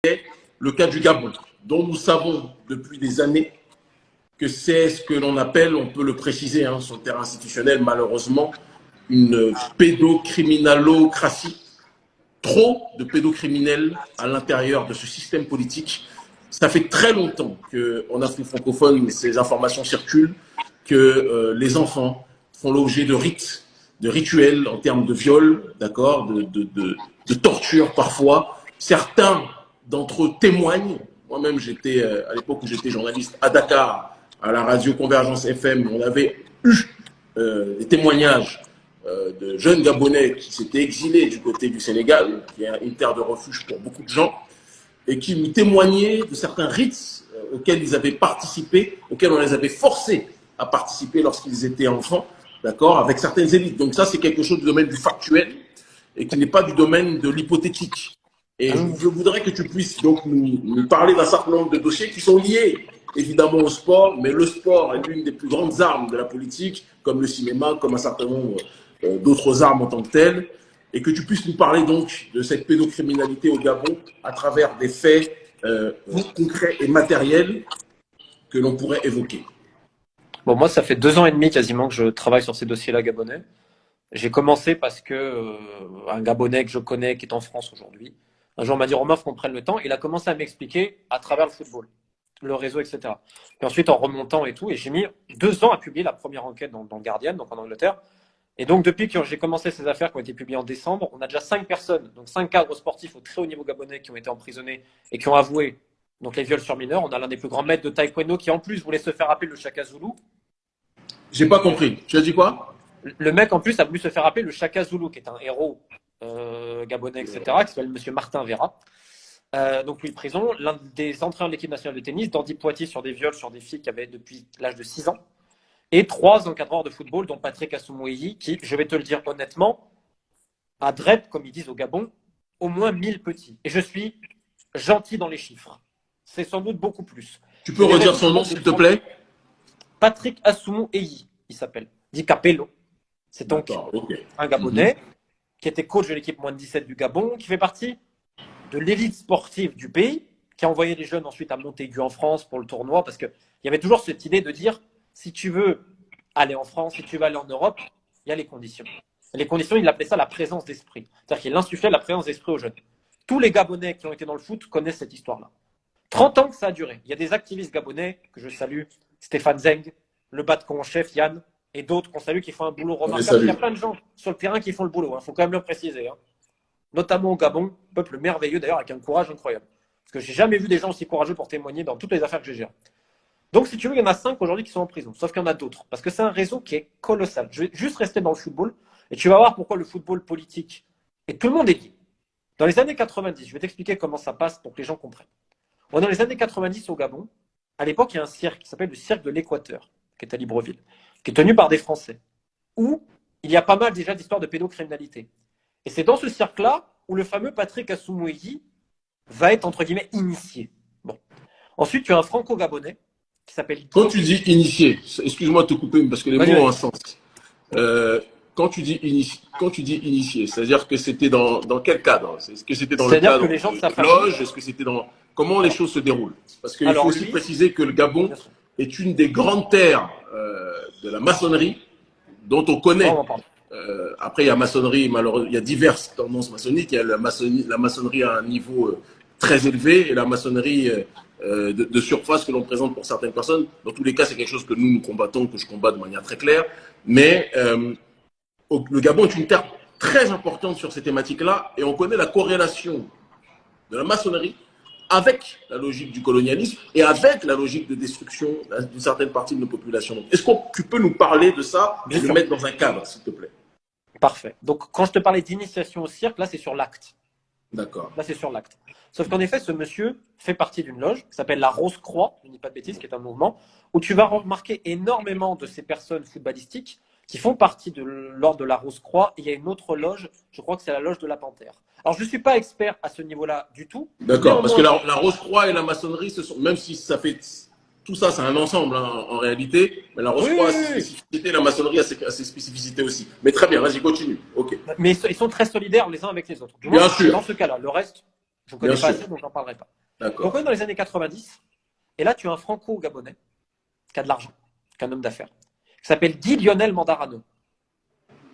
le cas du Gabon, dont nous savons depuis des années que c'est ce que l'on appelle, on peut le préciser sur le terrain institutionnel, malheureusement, une pédocriminalocratie. Trop de pédocriminels à l'intérieur de ce système politique. Ça fait très longtemps qu'en Afrique francophone, ces informations circulent, que les enfants font l'objet de rites, de rituels en termes de viol, d'accord, de torture parfois. Certains d'entre eux témoignent. Moi-même, j'étais, à l'époque où j'étais journaliste à Dakar, à la radio Convergence FM, on avait eu des témoignages de jeunes Gabonais qui s'étaient exilés du côté du Sénégal, qui est une terre de refuge pour beaucoup de gens, et qui nous témoignaient de certains rites auxquels ils avaient participé, auxquels on les avait forcés à participer lorsqu'ils étaient enfants, d'accord, avec certaines élites. Donc ça, c'est quelque chose du domaine du factuel et qui n'est pas du domaine de l'hypothétique. Et je voudrais que tu puisses donc nous parler d'un certain nombre de dossiers qui sont liés évidemment au sport, mais le sport est l'une des plus grandes armes de la politique, comme le cinéma, comme un certain nombre d'autres armes en tant que telles, et que tu puisses nous parler donc de cette pédocriminalité au Gabon à travers des faits concrets et matériels que l'on pourrait évoquer. Bon, moi, ça fait 2 ans et demi quasiment que je travaille sur ces dossiers-là gabonais. J'ai commencé parce que un Gabonais que je connais, qui est en France aujourd'hui, un jour m'a dit Romain, il faut qu'on prenne le temps. Il a commencé à m'expliquer à travers le football, le réseau, etc. Et ensuite, en remontant et tout, et j'ai mis 2 ans à publier la première enquête dans le Guardian, donc en Angleterre. Et donc, depuis que j'ai commencé ces affaires qui ont été publiées en décembre, on a déjà 5 personnes, donc 5 cadres sportifs au très haut niveau gabonais qui ont été emprisonnés et qui ont avoué donc les viols sur mineurs. On a l'un des plus grands maîtres de taekwondo qui, en plus, voulait se faire appeler le Chaka Zulu. J'ai pas compris. Tu as dit quoi? Le mec, en plus, a voulu se faire appeler le Chaka Zulu, qui est un héros gabonais, etc., qui s'appelle M. Martin Vera. Donc, lui, prison. L'un des entraîneurs de l'équipe nationale de tennis, Dandy Poitiers, sur des viols sur des filles qui avaient depuis l'âge de 6 ans. Et 3 encadreurs de football, dont Patrick Assoumoui, qui, je vais te le dire honnêtement, a drep, comme ils disent au Gabon, au moins 1000 petits. Et je suis gentil dans les chiffres. C'est sans doute beaucoup plus. Tu peux redire son nom, s'il te plaît? Patrick Assoumoui, il s'appelle. Dit Capello. C'est donc un Gabonais qui était coach de l'équipe moins de 17 du Gabon, qui fait partie de l'élite sportive du pays, qui a envoyé les jeunes ensuite à Montaigu en France pour le tournoi, parce qu'il y avait toujours cette idée de dire si tu veux aller en France, si tu veux aller en Europe, il y a les conditions. Les conditions, il appelait ça la présence d'esprit. C'est-à-dire qu'il insufflait la présence d'esprit aux jeunes. Tous les Gabonais qui ont été dans le foot connaissent cette histoire-là. 30 ans que ça a duré. Il y a des activistes gabonais que je salue, Stéphane Zeng, le battre en chef Yann, et d'autres qu'on salue qui font un boulot remarquable. Il y a plein de gens sur le terrain qui font le boulot. Il faut quand même le préciser. Notamment au Gabon, peuple merveilleux d'ailleurs, avec un courage incroyable. Parce que j'ai jamais vu des gens aussi courageux pour témoigner dans toutes les affaires que je gère. Donc, si tu veux, il y en a 5 aujourd'hui qui sont en prison. Sauf qu'il y en a d'autres. Parce que c'est un réseau qui est colossal. Je vais juste rester dans le football. Et tu vas voir pourquoi le football politique, et tout le monde est lié. Dans les années 90, je vais t'expliquer comment ça passe pour que les gens comprennent. On est dans les années 90 au Gabon. À l'époque, il y a un cirque qui s'appelle le cirque de l'Équateur, qui est à Libreville, qui est tenu par des Français, où il y a pas mal déjà d'histoires de pédocriminalité. Et c'est dans ce cirque-là où le fameux Patrick Assoumoui va être, entre guillemets, initié. Bon. Ensuite, tu as un franco-gabonais qui s'appelle... Quand tu dis initié, excuse-moi de te couper, parce que les mots ont un sens. Quand tu dis initié, c'est-à-dire que c'était dans quel cadre? Est-ce que c'était dans le cadre de loge? Est-ce que c'était dans... Comment les choses se déroulent? Parce qu'il faut aussi préciser que le Gabon est une des grandes terres de la maçonnerie dont on connaît. Après, il y a maçonnerie, malheureusement, il y a diverses tendances maçonniques. Il y a la maçonnerie à un niveau très élevé et la maçonnerie de surface que l'on présente pour certaines personnes. Dans tous les cas, c'est quelque chose que nous combattons, que je combats de manière très claire. Mais le Gabon est une terre très importante sur ces thématiques-là et on connaît la corrélation de la maçonnerie avec la logique du colonialisme et avec la logique de destruction d'une certaine partie de nos populations. Est-ce que tu peux nous parler de ça et le mettre dans un cadre, s'il te plaît? Parfait. Donc, quand je te parlais d'initiation au cirque, là, c'est sur l'acte. D'accord. Là, c'est sur l'acte. Sauf qu'en effet, ce monsieur fait partie d'une loge qui s'appelle la Rose Croix, je ne dis pas de bêtises, qui est un mouvement, où tu vas remarquer énormément de ces personnes footballistiques qui font partie de l'ordre de la Rose Croix. Et il y a une autre loge, je crois que c'est la loge de la Panthère. Alors, je ne suis pas expert à ce niveau-là du tout. D'accord, parce que la Rose Croix et la maçonnerie, même si ça fait... Tout ça, c'est un ensemble en réalité. Mais la Rose Croix a ses spécificités, la maçonnerie a ses spécificités aussi. Mais très bien, vas-y, continue. Ok. Mais ils sont très solidaires les uns avec les autres. Bien sûr. Dans ce cas-là, le reste, Je ne connais pas assez, donc j'en parlerai pas. Donc on est dans les années 90, et là tu as un franco-gabonais qui a de l'argent, qui est un homme d'affaires, qui s'appelle Guy Lionel Mandarano,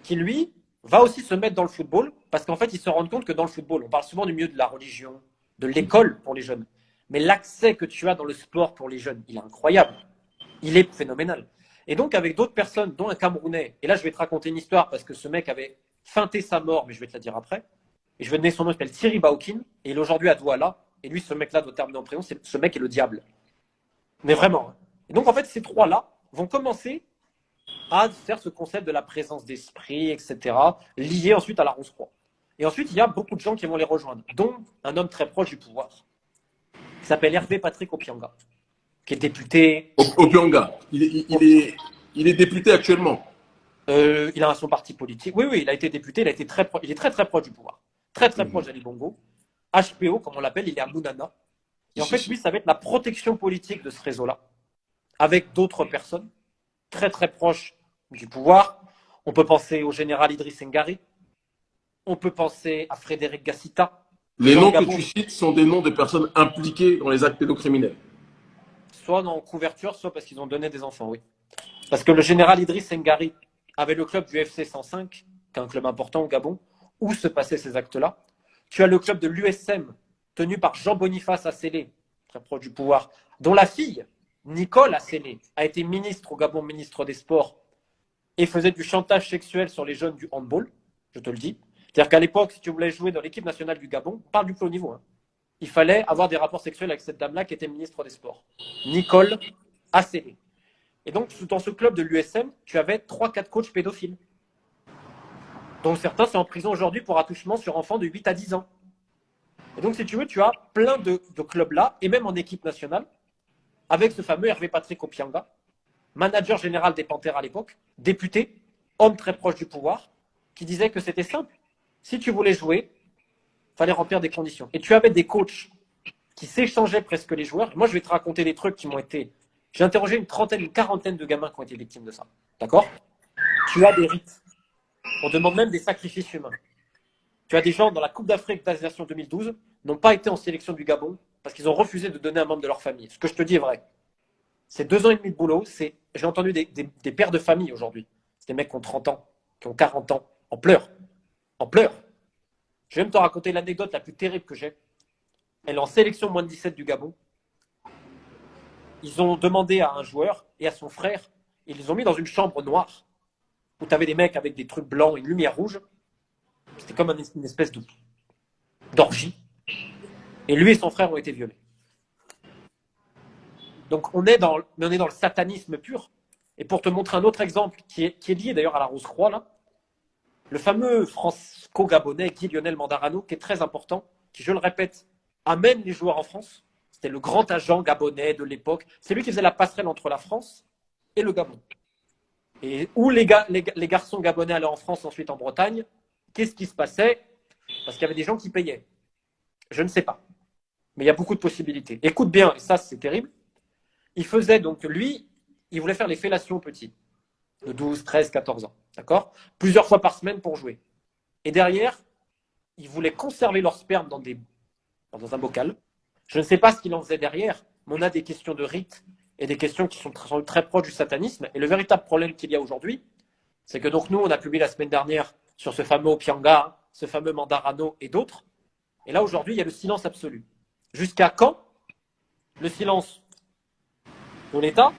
qui lui va aussi se mettre dans le football, parce qu'en fait il se rend compte que dans le football, on parle souvent du milieu de la religion, de l'école pour les jeunes, mais l'accès que tu as dans le sport pour les jeunes, il est incroyable, il est phénoménal. Et donc avec d'autres personnes, dont un Camerounais, et là je vais te raconter une histoire, parce que ce mec avait feinté sa mort, mais je vais te la dire après, et je vais donner son nom, il s'appelle Thierry Baokin, et il est aujourd'hui à Douala, et lui ce mec-là doit terminer en prison, ce mec est le diable. Mais vraiment. Hein. Et donc en fait ces trois-là vont commencer à faire ce concept de la présence d'esprit, etc., lié ensuite à la Rose-Croix. Et ensuite, il y a beaucoup de gens qui vont les rejoindre, dont un homme très proche du pouvoir, qui s'appelle Hervé Patrick Opianga, qui est député. Opianga, il est député actuellement. Il a son parti politique. Oui, il a été député, il est très très proche du pouvoir. Très proche d'Ali Bongo. HPO, comme on l'appelle, il est à Mounana. Et en fait, lui, ça va être la protection politique de ce réseau-là, avec d'autres personnes très proches du pouvoir. On peut penser au général Idriss Ngari. On peut penser à Frédéric Gassita. Les noms que tu cites sont des noms de personnes impliquées dans les actes pédocriminels. Soit en couverture, soit parce qu'ils ont donné des enfants, oui. Parce que le général Idriss Ngari avait le club du FC 105, qui est un club important au Gabon, où se passaient ces actes-là. Tu as le club de l'USM, tenu par Jean-Boniface Assélé, très proche du pouvoir, dont la fille, Nicole Assélé, a été ministre au Gabon, ministre des Sports, et faisait du chantage sexuel sur les jeunes du handball, je te le dis. C'est-à-dire qu'à l'époque, si tu voulais jouer dans l'équipe nationale du Gabon, on parle du plus haut niveau, hein, il fallait avoir des rapports sexuels avec cette dame-là qui était ministre des Sports, Nicole Assélé. Et donc, dans ce club de l'USM, tu avais 3-4 coachs pédophiles, dont certains sont en prison aujourd'hui pour attouchement sur enfants de 8 à 10 ans. Et donc, si tu veux, tu as plein de clubs-là, et même en équipe nationale, avec ce fameux Hervé Patrick Opianga, manager général des Panthères à l'époque, député, homme très proche du pouvoir, qui disait que c'était simple. Si tu voulais jouer, il fallait remplir des conditions. Et tu avais des coachs qui s'échangeaient presque les joueurs. Moi, je vais te raconter des trucs qui m'ont été... J'ai interrogé une quarantaine de gamins qui ont été victimes de ça. D'accord? Tu as des rites. On demande même des sacrifices humains. Tu as des gens dans la Coupe d'Afrique d'Aviation 2012 n'ont pas été en sélection du Gabon parce qu'ils ont refusé de donner un membre de leur famille. Ce que je te dis est vrai. C'est 2 ans et demi de boulot. J'ai entendu des pères de famille aujourd'hui. C'est des mecs qui ont 30 ans, qui ont 40 ans, en pleurs. En pleurs. Je vais même te raconter l'anecdote la plus terrible que j'ai. Elle est en sélection moins de 17 du Gabon. Ils ont demandé à un joueur et à son frère, ils les ont mis dans une chambre noire où tu avais des mecs avec des trucs blancs et une lumière rouge. C'était comme une espèce d'orgie. Et lui et son frère ont été violés. Donc on est dans le satanisme pur. Et pour te montrer un autre exemple qui est lié d'ailleurs à la Rose-Croix, là, le fameux franco-gabonais Guy Lionel Mandarano, qui est très important, qui, je le répète, amène les joueurs en France. C'était le grand agent gabonais de l'époque. C'est lui qui faisait la passerelle entre la France et le Gabon. Et où les garçons gabonais allaient en France, ensuite en Bretagne, qu'est-ce qui se passait? Parce qu'il y avait des gens qui payaient. Je ne sais pas. Mais il y a beaucoup de possibilités. Écoute bien, et ça c'est terrible. Il faisait donc, lui, il voulait faire les fellations petits, de 12, 13, 14 ans. D'accord? Plusieurs fois par semaine pour jouer. Et derrière, il voulait conserver leur sperme dans un bocal. Je ne sais pas ce qu'il en faisait derrière, mais on a des questions de rites et des questions qui sont très proches du satanisme. Et le véritable problème qu'il y a aujourd'hui, c'est que donc nous, on a publié la semaine dernière sur ce fameux Opianga, ce fameux Mandarano et d'autres. Et là, aujourd'hui, il y a le silence absolu. Jusqu'à quand le silence de l'État,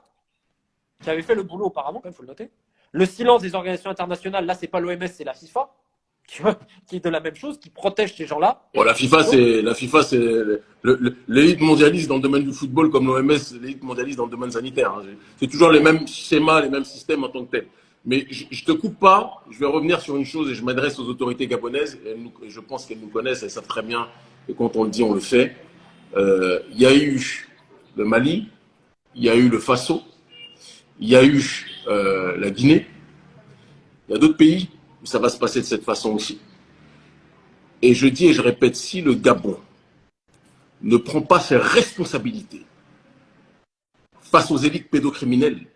qui avait fait le boulot auparavant, quand même, il faut le noter. Le silence des organisations internationales, là, c'est pas l'OMS, c'est la FIFA, qui est de la même chose, qui protège ces gens-là. Bon, la FIFA, c'est l'élite mondialiste dans le domaine du football, comme l'OMS, l'élite mondialiste dans le domaine sanitaire. Hein. C'est toujours les mêmes schémas, les mêmes systèmes en tant que tels. Mais je te coupe pas, je vais revenir sur une chose et je m'adresse aux autorités gabonaises. Et je pense qu'elles nous connaissent, elles savent très bien. Et quand on le dit, on le fait. Il y a eu le Mali, il y a eu le Faso, il y a eu la Guinée. Il y a d'autres pays où ça va se passer de cette façon aussi. Et je dis et je répète, si le Gabon ne prend pas ses responsabilités face aux élites pédocriminelles,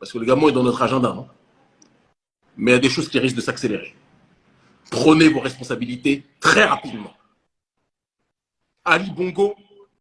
parce que le Gabon est dans notre agenda, hein, mais il y a des choses qui risquent de s'accélérer. Prenez vos responsabilités très rapidement. Ali Bongo